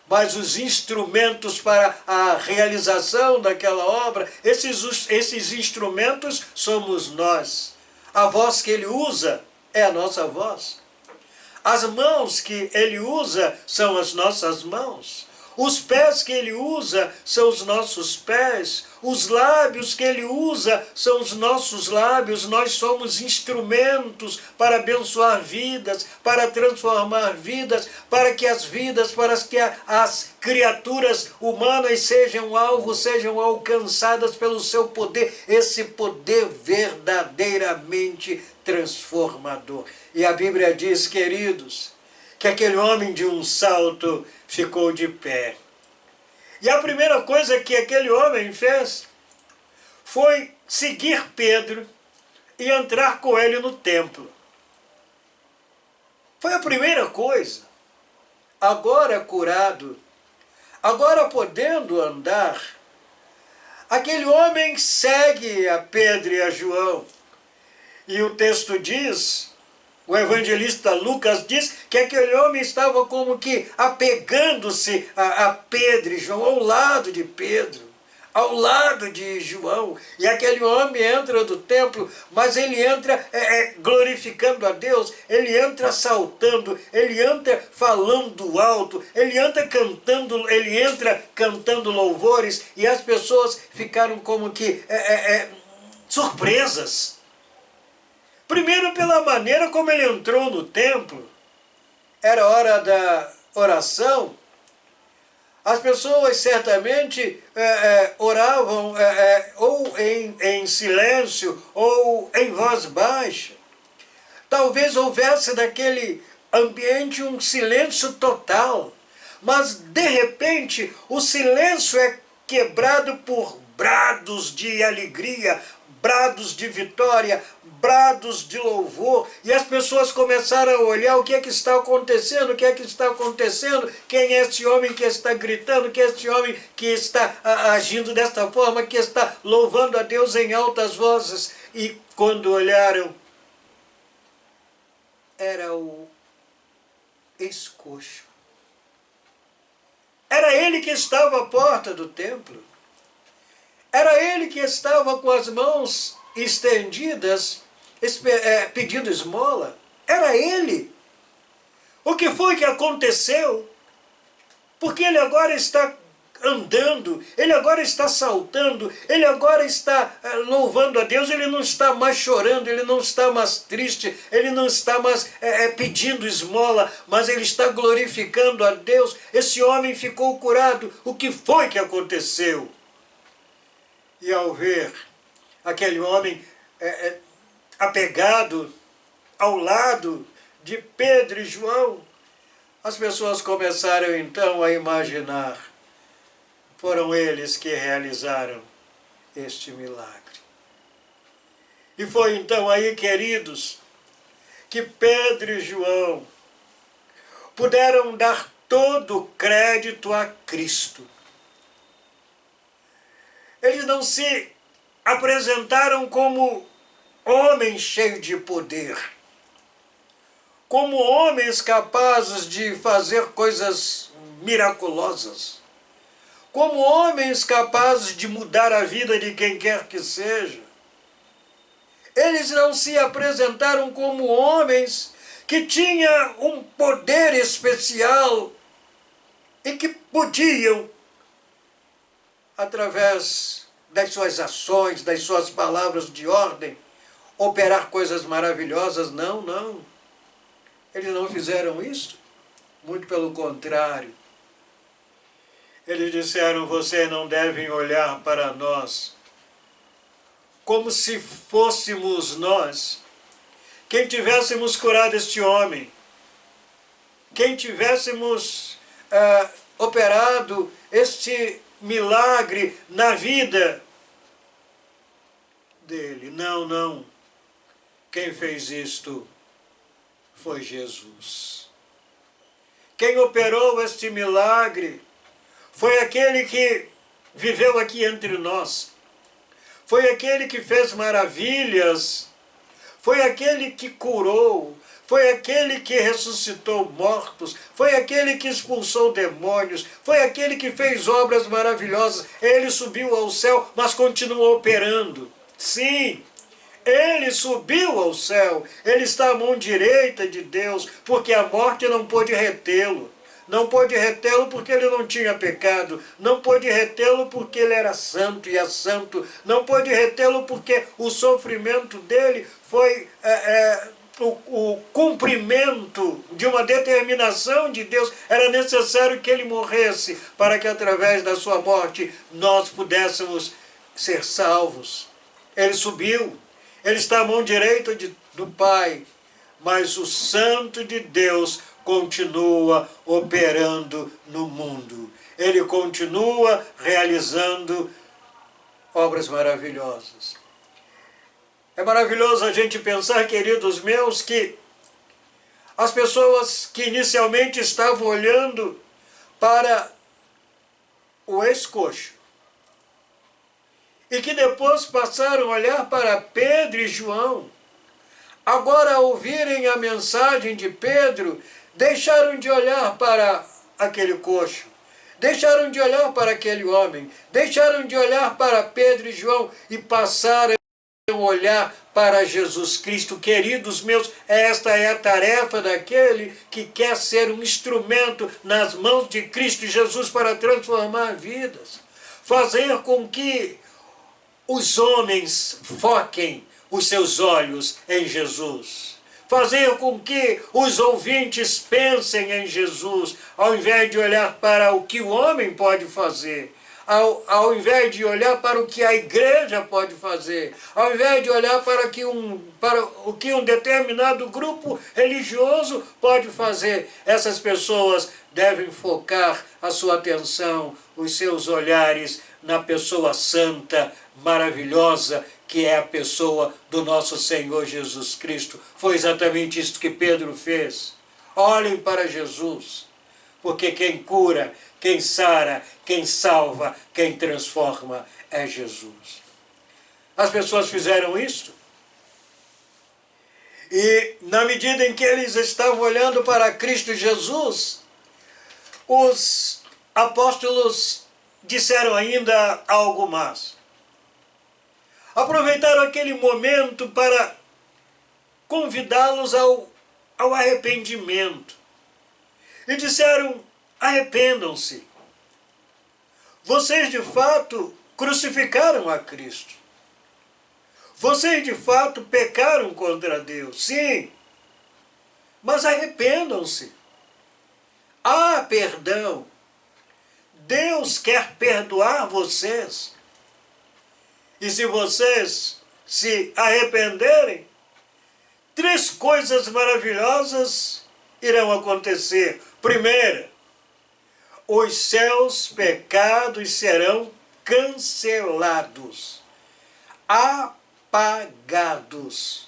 Mas os instrumentos para a realização daquela obra, esses instrumentos somos nós. A voz que ele usa é a nossa voz. As mãos que ele usa são as nossas mãos. Os pés que ele usa são os nossos pés, os lábios que ele usa são os nossos lábios. Nós somos instrumentos para abençoar vidas, para transformar vidas, para que as as criaturas humanas sejam alvo, sejam alcançadas pelo seu poder, esse poder verdadeiramente transformador. E a Bíblia diz, queridos, que aquele homem de um salto ficou de pé. E a primeira coisa que aquele homem fez foi seguir Pedro e entrar com ele no templo. Foi a primeira coisa. Agora curado, agora podendo andar, aquele homem segue a Pedro e a João. E o texto diz, o evangelista Lucas diz, que aquele homem estava como que apegando-se a Pedro e João, ao lado de Pedro, ao lado de João. E aquele homem entra do templo, mas ele entra glorificando a Deus, ele entra saltando, ele entra falando alto, ele entra cantando louvores, e as pessoas ficaram como que surpresas. Primeiro, pela maneira como ele entrou no templo. Era hora da oração. As pessoas certamente oravam ou em silêncio ou em voz baixa. Talvez houvesse naquele ambiente um silêncio total. Mas, de repente, o silêncio é quebrado por brados de alegria, brados de vitória, brados de louvor, e as pessoas começaram a olhar o que é que está acontecendo, quem é esse homem que está gritando, quem é esse homem que está agindo desta forma, que está louvando a Deus em altas vozes. E quando olharam, era o ex-coxo. Era ele que estava à porta do templo. Era ele que estava com as mãos estendidas, pedindo esmola. Era ele. O que foi que aconteceu? Porque ele agora está andando, ele agora está saltando, ele agora está louvando a Deus, ele não está mais chorando, ele não está mais triste, ele não está mais pedindo esmola, mas ele está glorificando a Deus. Esse homem ficou curado. O que foi que aconteceu? E ao ver aquele homem apegado ao lado de Pedro e João, as pessoas começaram então a imaginar: foram eles que realizaram este milagre. E foi então aí, queridos, que Pedro e João puderam dar todo o crédito a Cristo. Eles não se apresentaram como homens cheios de poder, como homens capazes de fazer coisas miraculosas, como homens capazes de mudar a vida de quem quer que seja. Eles não se apresentaram como homens que tinham um poder especial e que podiam, através das suas ações, das suas palavras de ordem, operar coisas maravilhosas. Não, não. Eles não fizeram isso. Muito pelo contrário. Eles disseram: vocês não devem olhar para nós como se fôssemos nós quem tivéssemos curado este homem, quem tivéssemos operado este milagre na vida dele. Não, não. Quem fez isto foi Jesus. Quem operou este milagre foi aquele que viveu aqui entre nós. Foi aquele que fez maravilhas. Foi aquele que curou. Foi aquele que ressuscitou mortos, foi aquele que expulsou demônios, foi aquele que fez obras maravilhosas. Ele subiu ao céu, mas continuou operando. Sim, ele subiu ao céu, ele está à mão direita de Deus, porque a morte não pôde retê-lo. Não pôde retê-lo porque ele não tinha pecado. Não pôde retê-lo porque ele era santo e é santo. Não pôde retê-lo porque o sofrimento dele foi o cumprimento de uma determinação de Deus. Era necessário que ele morresse para que através da sua morte nós pudéssemos ser salvos. Ele subiu. Ele está à mão direita do Pai. Mas o Santo de Deus continua operando no mundo. Ele continua realizando obras maravilhosas. É maravilhoso a gente pensar, queridos meus, que as pessoas que inicialmente estavam olhando para o ex-coxo e que depois passaram a olhar para Pedro e João, agora ao ouvirem a mensagem de Pedro, deixaram de olhar para aquele coxo, deixaram de olhar para aquele homem, deixaram de olhar para Pedro e João e passaram a olhar para Jesus Cristo. Queridos meus, esta é a tarefa daquele que quer ser um instrumento nas mãos de Cristo Jesus para transformar vidas. Fazer com que os homens foquem os seus olhos em Jesus. Fazer com que os ouvintes pensem em Jesus, ao invés de olhar para o que o homem pode fazer, ao invés de olhar para o que a igreja pode fazer, ao invés de olhar para o que um determinado grupo religioso pode fazer. Essas pessoas devem focar a sua atenção, os seus olhares na pessoa santa, maravilhosa, que é a pessoa do nosso Senhor Jesus Cristo. Foi exatamente isso que Pedro fez. Olhem para Jesus, porque quem cura, quem sara, quem salva, quem transforma é Jesus. As pessoas fizeram isso. E na medida em que eles estavam olhando para Cristo Jesus, os apóstolos disseram ainda algo mais. Aproveitaram aquele momento para convidá-los ao arrependimento. E disseram: arrependam-se. Vocês de fato crucificaram a Cristo. Vocês de fato pecaram contra Deus, sim. Mas arrependam-se. Há perdão. Deus quer perdoar vocês. E se vocês se arrependerem, 3 coisas maravilhosas irão acontecer. Primeira, os seus pecados serão cancelados, apagados.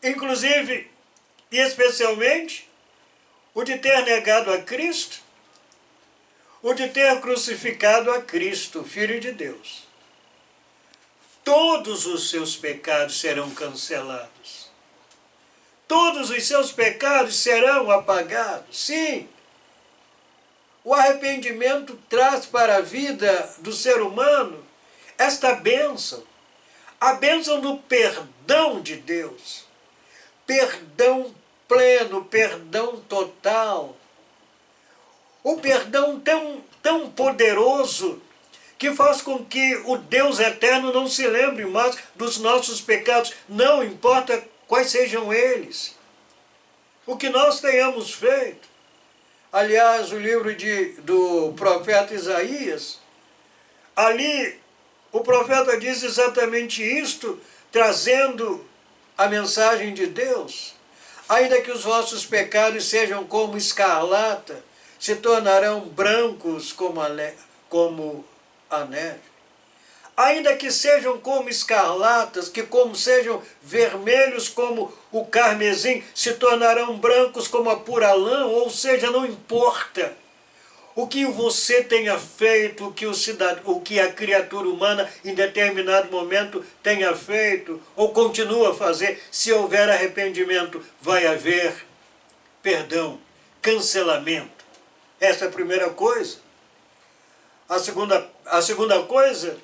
Inclusive, e especialmente, o de ter negado a Cristo, o de ter crucificado a Cristo, Filho de Deus. Todos os seus pecados serão cancelados. Todos os seus pecados serão apagados. Sim, o arrependimento traz para a vida do ser humano esta bênção. A bênção do perdão de Deus. Perdão pleno, perdão total. O perdão tão poderoso que faz com que o Deus eterno não se lembre mais dos nossos pecados, não importa quais sejam eles. O que nós tenhamos feito. Aliás, o livro do profeta Isaías, ali o profeta diz exatamente isto, trazendo a mensagem de Deus. Ainda que os vossos pecados sejam como escarlata, se tornarão brancos como a neve. Ainda que sejam como escarlatas, que como sejam vermelhos como o carmesim, se tornarão brancos como a pura lã, ou seja, não importa o que você tenha feito, o que a criatura humana em determinado momento tenha feito, ou continua a fazer, se houver arrependimento, vai haver perdão, cancelamento. Essa é a primeira coisa. A segunda coisa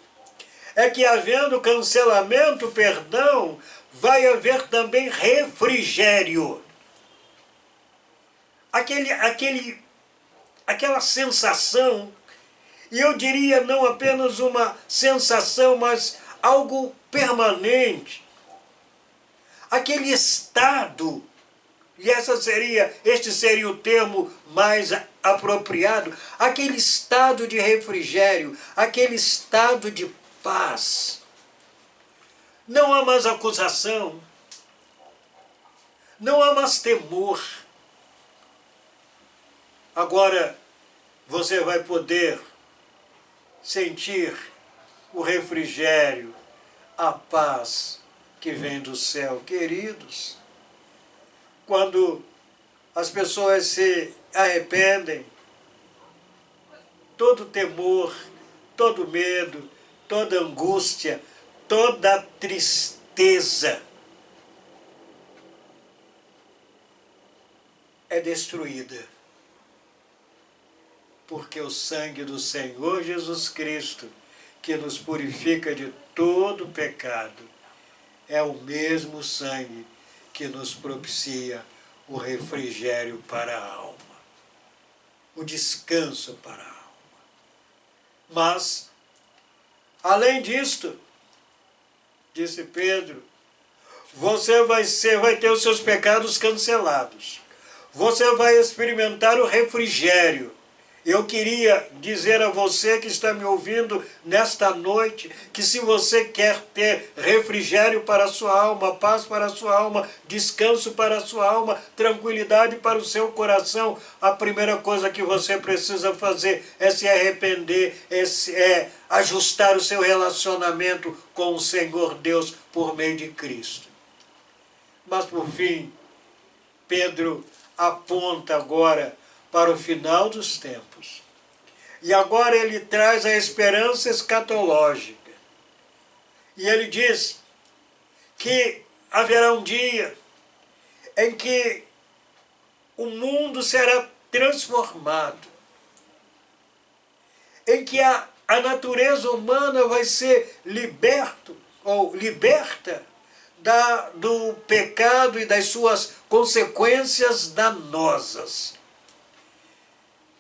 é que, havendo cancelamento, perdão, vai haver também refrigério. aquela sensação, e eu diria não apenas uma sensação, mas algo permanente, aquele estado, e este seria o termo mais apropriado, aquele estado de refrigério, aquele estado de paz. Não há mais acusação, não há mais temor. Agora você vai poder sentir o refrigério, a paz que vem do céu. Queridos, quando as pessoas se arrependem, todo temor, todo medo, toda angústia, toda tristeza é destruída. Porque o sangue do Senhor Jesus Cristo, que nos purifica de todo pecado, é o mesmo sangue que nos propicia o refrigério para a alma, o descanso para a alma. Mas, além disto, disse Pedro, você vai ter os seus pecados cancelados. Você vai experimentar o refrigério. Eu queria dizer a você que está me ouvindo nesta noite, que se você quer ter refrigério para a sua alma, paz para a sua alma, descanso para a sua alma, tranquilidade para o seu coração, a primeira coisa que você precisa fazer é se arrepender, é ajustar o seu relacionamento com o Senhor Deus por meio de Cristo. Mas por fim, Pedro aponta agora para o final dos tempos. E agora ele traz a esperança escatológica. E ele diz que haverá um dia em que o mundo será transformado, em que a natureza humana vai ser liberta do pecado e das suas consequências danosas.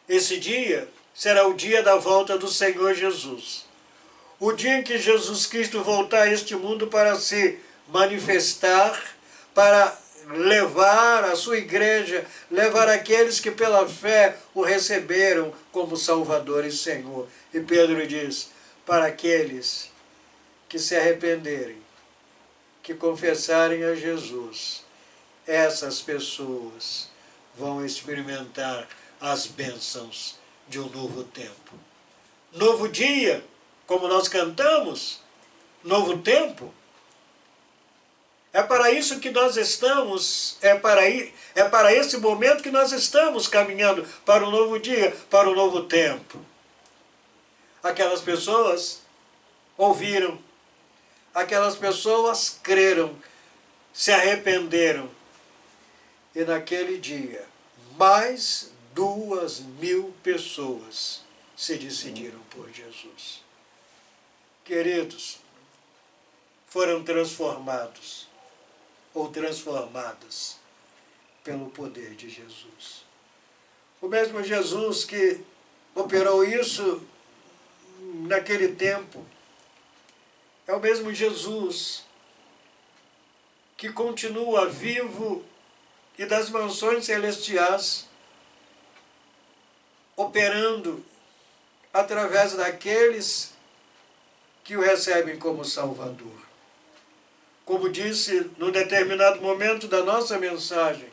Esse dia será o dia da volta do Senhor Jesus. O dia em que Jesus Cristo voltar a este mundo para se manifestar, para levar a sua igreja, levar aqueles que pela fé o receberam como Salvador e Senhor. E Pedro diz, para aqueles que se arrependerem, que confessarem a Jesus, essas pessoas vão experimentar as bênçãos de um novo tempo. Novo dia, como nós cantamos, novo tempo. É para isso que nós estamos, é para esse momento que nós estamos caminhando para um novo dia, para um novo tempo. Aquelas pessoas ouviram, aquelas pessoas creram, se arrependeram. E naquele dia, mais 2.000 pessoas se decidiram por Jesus. Queridos, foram transformados ou transformadas pelo poder de Jesus. O mesmo Jesus que operou isso naquele tempo, é o mesmo Jesus que continua vivo e das mansões celestiais, operando através daqueles que o recebem como Salvador. Como disse num determinado momento da nossa mensagem,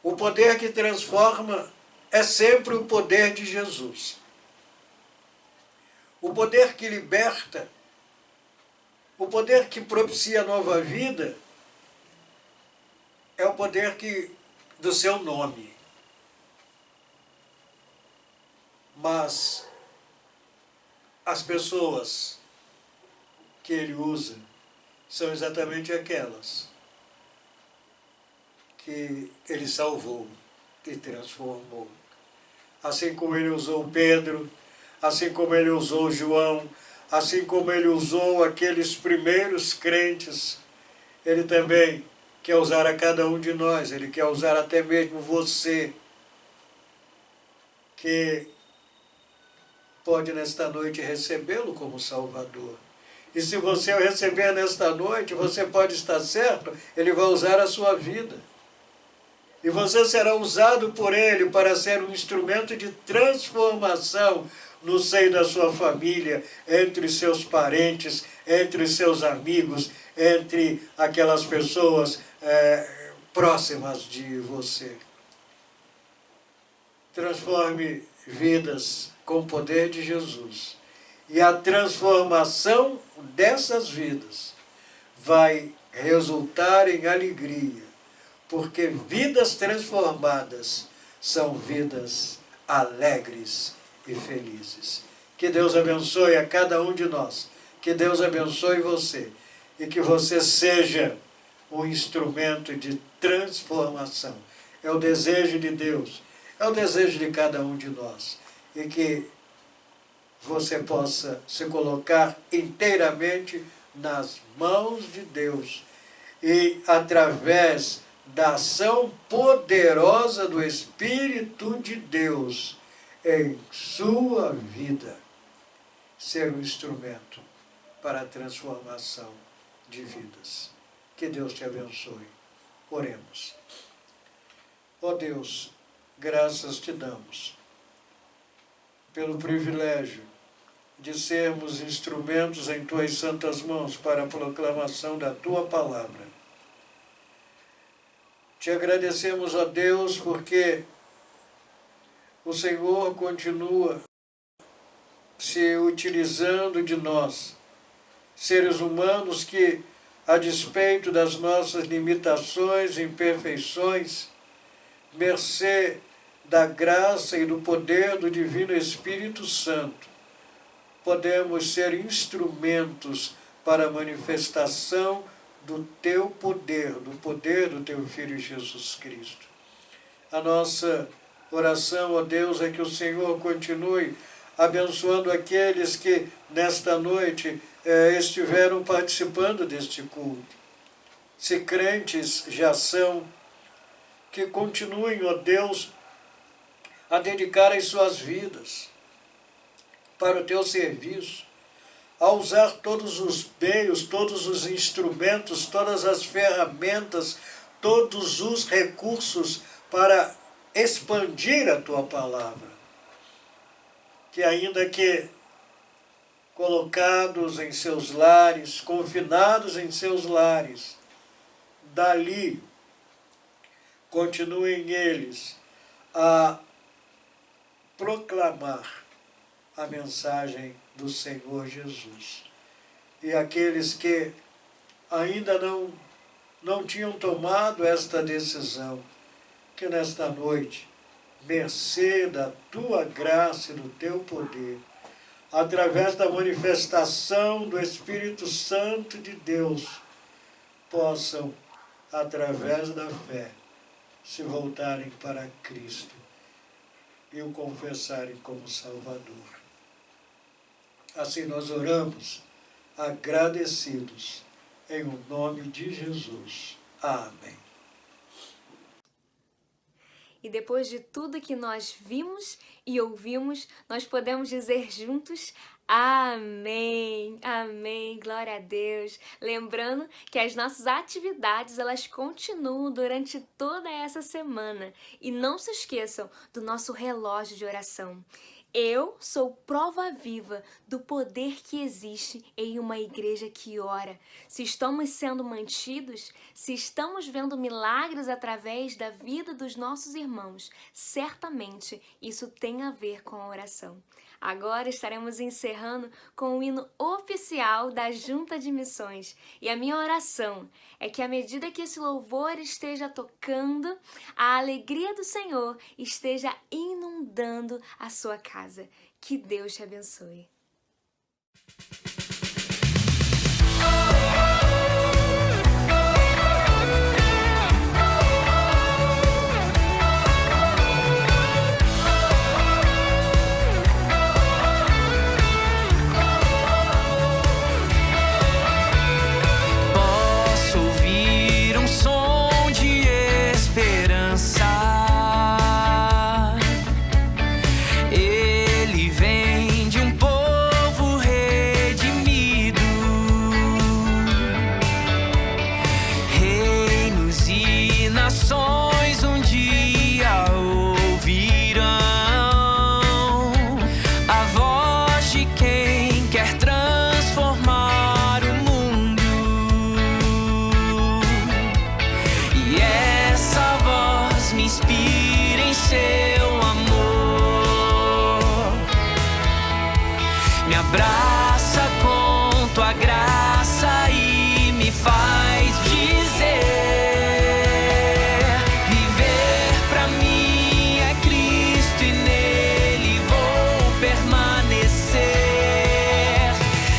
o poder que transforma é sempre o poder de Jesus. O poder que liberta, o poder que propicia a nova vida, é o poder do seu nome. Mas as pessoas que ele usa são exatamente aquelas que ele salvou e transformou. Assim como ele usou Pedro, assim como ele usou João, assim como ele usou aqueles primeiros crentes, ele também quer usar a cada um de nós, Ele quer usar até mesmo você, que pode nesta noite recebê-lo como Salvador. E se você o receber nesta noite, você pode estar certo, Ele vai usar a sua vida. E você será usado por Ele para ser um instrumento de transformação no seio da sua família, entre os seus parentes, entre os seus amigos, entre aquelas pessoas próximas de você. Transforme vidas com o poder de Jesus. E a transformação dessas vidas vai resultar em alegria, porque vidas transformadas são vidas alegres e felizes. Que Deus abençoe a cada um de nós. Que Deus abençoe você. E que você seja um instrumento de transformação. É o desejo de Deus. É o desejo de cada um de nós. E que você possa se colocar inteiramente nas mãos de Deus. E através da ação poderosa do Espírito de Deus em sua vida, ser um instrumento para a transformação de vidas. Que Deus te abençoe. Oremos. Ó Deus, graças te damos pelo privilégio de sermos instrumentos em tuas santas mãos para a proclamação da tua palavra. Te agradecemos, ó Deus, porque o Senhor continua se utilizando de nós, seres humanos que, a despeito das nossas limitações e imperfeições, mercê da graça e do poder do Divino Espírito Santo, podemos ser instrumentos para a manifestação do teu poder, do poder do teu Filho Jesus Cristo. A nossa oração, ó Deus, é que o Senhor continue abençoando aqueles que nesta noite estiveram participando deste culto. Se crentes já são, que continuem, ó Deus, a dedicar as suas vidas para o teu serviço, a usar todos os meios, todos os instrumentos, todas as ferramentas, todos os recursos para expandir a tua palavra. Que ainda que colocados em seus lares, confinados em seus lares, dali continuem eles a proclamar a mensagem do Senhor Jesus. E aqueles que ainda não tinham tomado esta decisão, que nesta noite, mercê da tua graça e do teu poder, através da manifestação do Espírito Santo de Deus, possam, através da fé, se voltarem para Cristo e o confessarem como Salvador. Assim nós oramos, agradecidos, em o nome de Jesus. Amém. E depois de tudo que nós vimos e ouvimos, nós podemos dizer juntos: amém, amém, glória a Deus. Lembrando que as nossas atividades, elas continuam durante toda essa semana. E não se esqueçam do nosso relógio de oração. Eu sou prova viva do poder que existe em uma igreja que ora. Se estamos sendo mantidos, se estamos vendo milagres através da vida dos nossos irmãos, certamente isso tem a ver com a oração. Agora estaremos encerrando com o hino oficial da Junta de Missões. E a minha oração é que à medida que esse louvor esteja tocando, a alegria do Senhor esteja inundando a sua casa. Que Deus te abençoe. Posso ouvir um som me abraça com tua graça e me faz dizer: viver pra mim é Cristo e nele vou permanecer.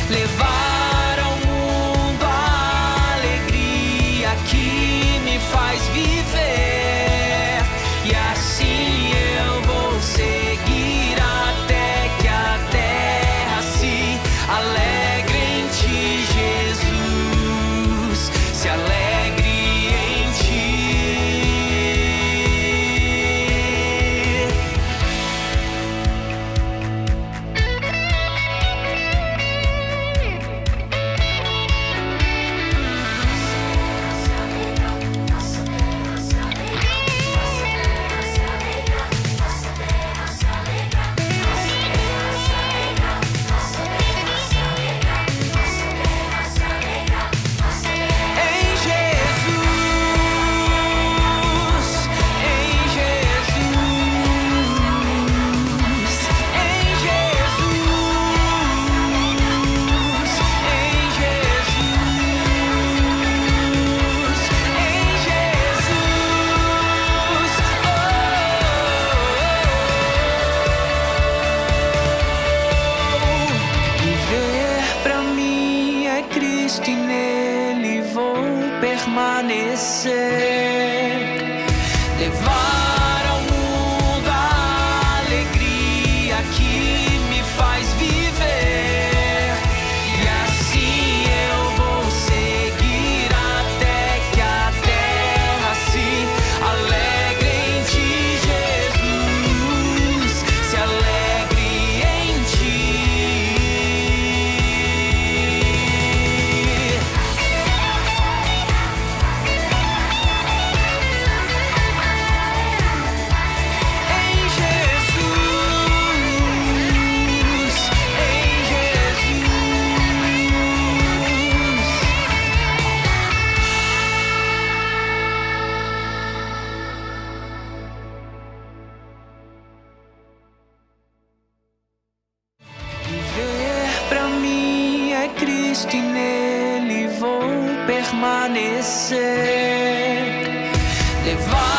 Levar ao mundo a alegria que me faz viver, e assim eu vou seguir até que a terra se alegre em ti, Jesus, se alegre em ti. Em Jesus, em Jesus, em Jesus, em viver pra mim é Cristo e nele vou permanecer. Levar ao mundo a alegria que me faz viver, e assim eu vou seguir até que a terra se alegre em ti, Jesus, se alegre em ti. Em Jesus, em Jesus. Viver pra mim é Cristo e nele vou permanecer. Levar